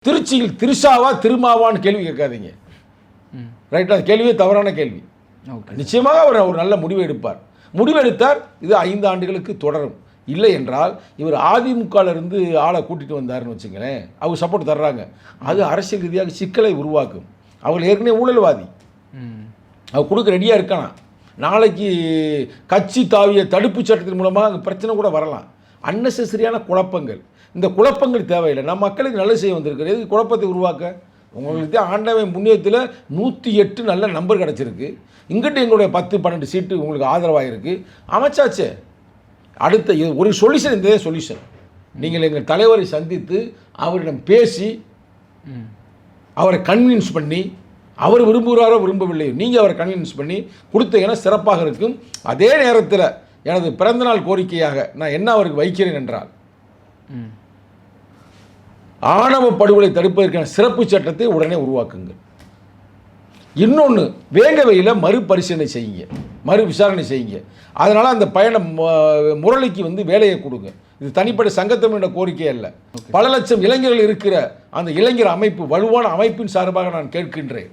திருச்சியில் திருஷாவா திருமாவான்னு கேள்வி கேட்காதீங்க. ரைட், அது கேள்வியே தவறான கேள்வி. நிச்சயமாக அவர் ஒரு நல்ல முடிவை எடுப்பார். முடிவெடுத்தார், இது 5 ஆண்டுகளுக்கு தொடரும். இல்லை என்றால் இவர் அதிமுகவிலிருந்து ஆளை கூட்டிகிட்டு வந்தார்னு வச்சுங்களேன், அவங்க சப்போர்ட் தர்றாங்க, அது அரசியல் ரீதியாக சிக்கலை உருவாக்கும். அவங்க ஏற்கனவே ஊழல்வாதி, அவர் கொடுக்க ரெடியாக இருக்கானா. நாளைக்கு கட்சி தாவிய தடுப்பு சட்டத்தின் மூலமாக அங்கே பிரச்சனை கூட வரலாம். அன்னெசரியான குழப்பங்கள், இந்த குழப்பங்கள் தேவையில்லை. நம்ம மக்களுக்கு நல்லது செய்ய வந்திருக்கிறது, எதுக்கு குழப்பத்தை உருவாக்க? உங்களுக்கு ஆண்டவன் புண்ணியத்தில் 108 நல்ல நம்பர் கிடச்சிருக்கு. இங்கிட்ட எங்களுடைய 10-12 சீட்டு உங்களுக்கு ஆதரவாக இருக்குது, அமைச்சாச்சே. அடுத்த ஒரு சொல்யூஷன், இந்த சொல்யூஷன். நீங்கள் எங்கள் தலைவரை சந்தித்து அவரிடம் பேசி அவரை கன்வின்ஸ் பண்ணி, அவர் விரும்புகிறாரோ விரும்பவில்லையோ, நீங்கள் அவரை கன்வின்ஸ் பண்ணி கொடுத்தீங்கன்னா சிறப்பாக இருக்கும். அதே நேரத்தில் எனது பிறந்தநாள் கோரிக்கையாக நான் என்ன அவருக்கு வைக்கிறேன் என்றால், ஆணவ படுகொலை தடுப்பதற்கான சிறப்பு சட்டத்தை உடனே உருவாக்குங்கள். இன்னொன்று, வேங்கவையில் மறுபரிசீலனை செய்யுங்க, மறு விசாரணை செய்யுங்க. அதனால் அந்த பயணம் முரளிக்கு வேலையை கொடுங்க. இது தனிப்பட்ட சங்கத்தமிழோட கோரிக்கை அல்ல. பல லட்சம் இளைஞர்கள் இருக்கிற அந்த இளைஞர் அமைப்பு, வலுவான அமைப்பின் சார்பாக நான் கேட்கின்றேன்.